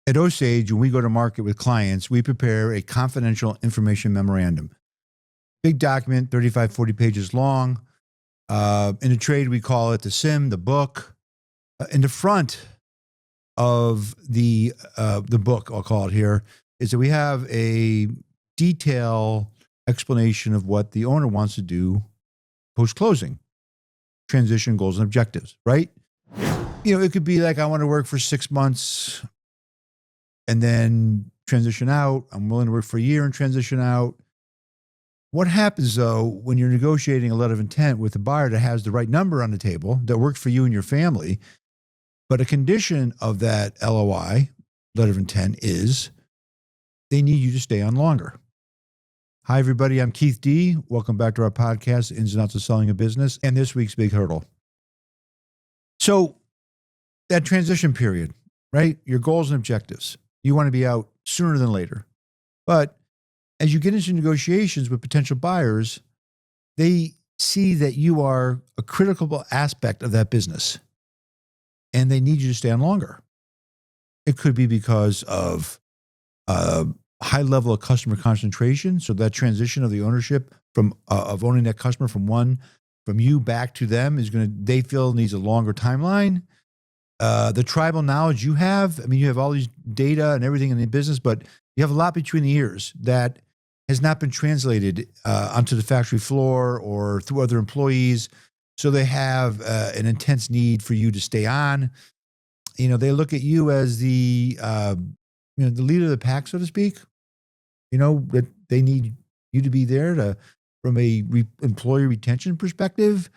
At Osage, when we go to market with clients, we prepare a confidential information memorandum. Big document, 35, 40 pages long. In the trade, we call it the SIM, the book. In the front of the book, I'll call it here, is that we have a detailed explanation of what the owner wants to do post-closing, transition goals and objectives, right? It could be like, I want to work for 6 months and then transition out. I'm willing to work for a year and transition out. What happens, though, when you're negotiating a letter of intent with a buyer that has the right number on the table that works for you and your family, but a condition of that LOI, letter of intent, is they need you to stay on longer. Hi, everybody. I'm kdee. Welcome back to our podcast, Ins and Outs of Selling a Business, and this week's big hurdle. So that transition period, right? Your goals and objectives. You want to be out sooner than later. But as you get into negotiations with potential buyers, they see that you are a critical aspect of that business, and they need you to stay on longer. It could be because of a high level of customer concentration. So that transition of the ownership of owning that customer from you back to them they feel needs a longer timeline. The tribal knowledge you have, you have all these data and everything in the business, but you have a lot between the ears that has not been translated onto the factory floor or through other employees. So they have an intense need for you to stay on. They look at you as the leader of the pack, so to speak. That they need you to be there from a employee retention perspective.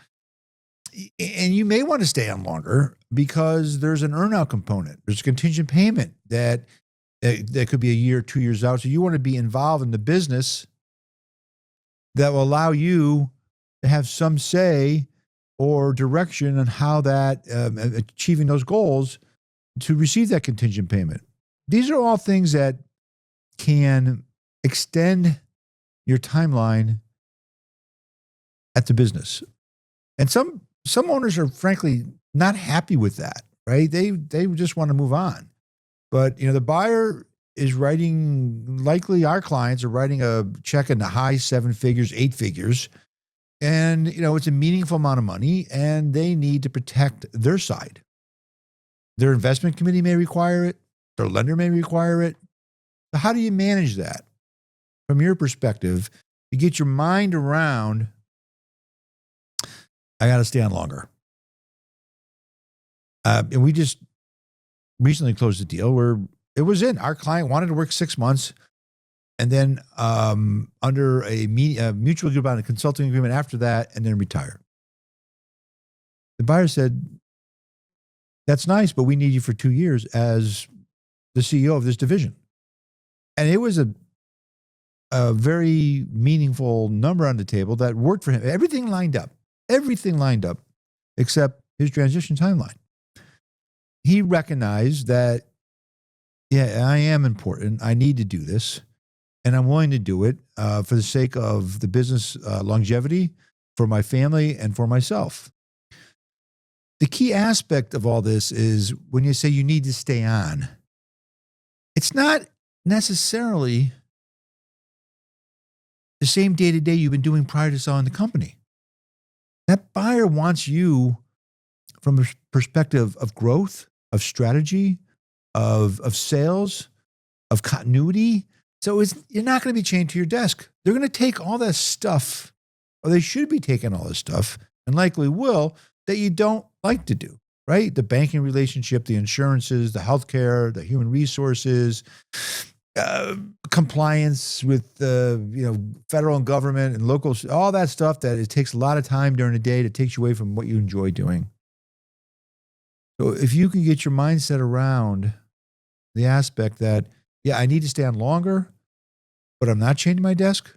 And you may want to stay on longer because there's an earnout component. There's a contingent payment that could be a year, 2 years out. So you want to be involved in the business that will allow you to have some say or direction on how that achieving those goals to receive that contingent payment. These are all things that can extend your timeline at the business. And some owners are frankly not happy with that, right? They just want to move on. But, the buyer is likely our clients are writing a check in the high 7 figures, 8 figures. And, it's a meaningful amount of money and they need to protect their side. Their investment committee may require it. Their lender may require it. So how do you manage that from your perspective to get your mind around, I got to stay on longer? And we just recently closed a deal where it was our client wanted to work 6 months and then under a mutual agreement, a consulting agreement after that, and then retire. The buyer said, that's nice, but we need you for 2 years as the CEO of this division. And it was a very meaningful number on the table that worked for him. Everything lined up except his transition timeline. He recognized that, I am important. I need to do this. And I'm willing to do it for the sake of the business longevity, for my family, and for myself. The key aspect of all this is when you say you need to stay on, it's not necessarily the same day-to-day you've been doing prior to selling the company. That buyer wants you from a perspective of growth, of strategy, of sales, of continuity. So you're not going to be chained to your desk. They're going to take all that stuff, or they should be taking all this stuff, and likely will, that you don't like to do, right? The banking relationship, the insurances, the healthcare, the human resources, compliance with federal and government and local, all that stuff that it takes a lot of time during the day that takes you away from what you enjoy doing. So if you can get your mindset around the aspect that, I need to stay on longer, but I'm not chained to my desk.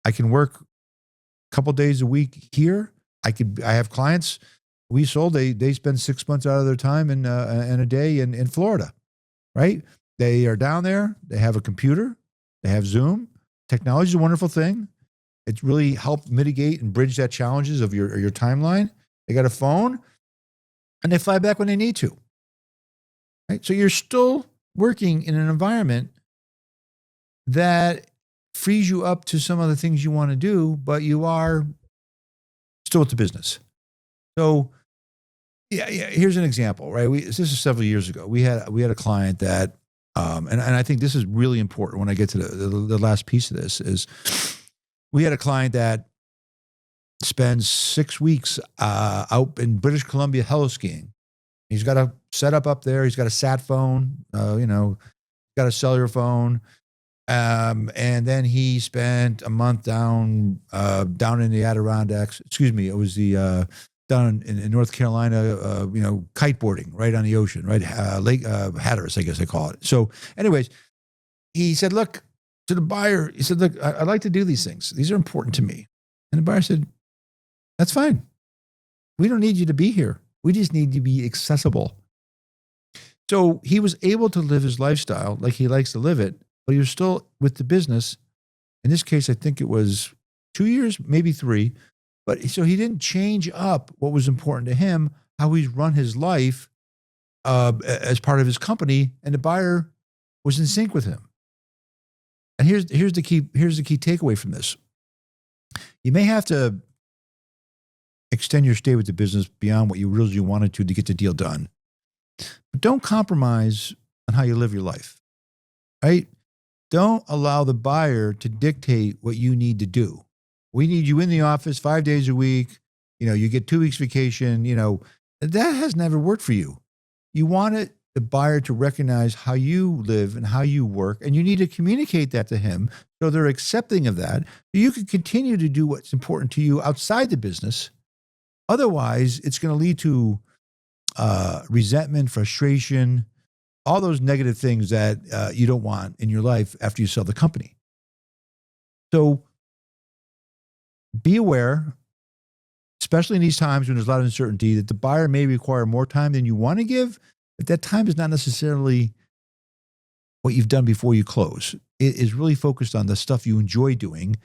I can work a couple days a week here. I have clients we sold, they spend 6 months out of their time in a day in Florida, right? They are down there. They have a computer. They have Zoom. Technology is a wonderful thing. It's really helped mitigate and bridge that challenges of your timeline. They got a phone, and they fly back when they need to. Right? So you're still working in an environment that frees you up to some of the things you want to do, but you are still at the business. So, yeah. Here's an example, right? This is several years ago. We had a client that, and I think this is really important when I get to the last piece of this is, we had a client that spends 6 weeks out in British Columbia heli-skiing. He's got a setup up there. He's got a sat phone. Got a cellular phone. And then he spent a month down in the Adirondacks. Excuse me, it was the down in North Carolina. Kiteboarding right on the ocean, right? Lake Hatteras, I guess they call it. So, anyways, he said, "Look," to the buyer. He said, "Look, I like to do these things. These are important to me." And the buyer said, "That's fine. We don't need you to be here. We just need you to be accessible." So he was able to live his lifestyle like he likes to live it, but he was still with the business. In this case, I think it was 2 years, maybe 3. But so he didn't change up what was important to him, how he's run his life as part of his company, and the buyer was in sync with him. And here's the key takeaway from this. You may have to extend your stay with the business beyond what you really wanted to get the deal done. But don't compromise on how you live your life, right? Don't allow the buyer to dictate what you need to do. We need you in the office 5 days a week. You get 2 weeks vacation. That has never worked for you. You want the buyer to recognize how you live and how you work, and you need to communicate that to him so they're accepting of that. So you can continue to do what's important to you outside the business. Otherwise, it's going to lead to resentment, frustration, all those negative things that you don't want in your life after you sell the company. So be aware, especially in these times when there's a lot of uncertainty, that the buyer may require more time than you want to give, but that time is not necessarily what you've done before you close. It is really focused on the stuff you enjoy doing,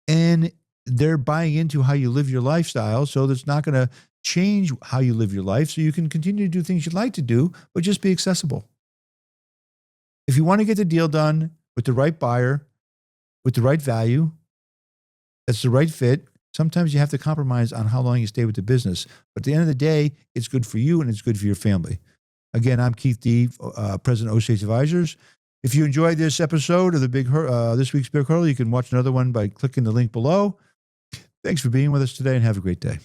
and they're buying into how you live your lifestyle, so that's not going to change how you live your life, so you can continue to do things you'd like to do, but just be accessible. If you want to get the deal done with the right buyer, with the right value, that's the right fit, sometimes you have to compromise on how long you stay with the business. But at the end of the day, it's good for you and it's good for your family. Again, I'm kdee, President of Osage Advisors. If you enjoyed this episode of this week's Big Hurdle, you can watch another one by clicking the link below. Thanks for being with us today and have a great day.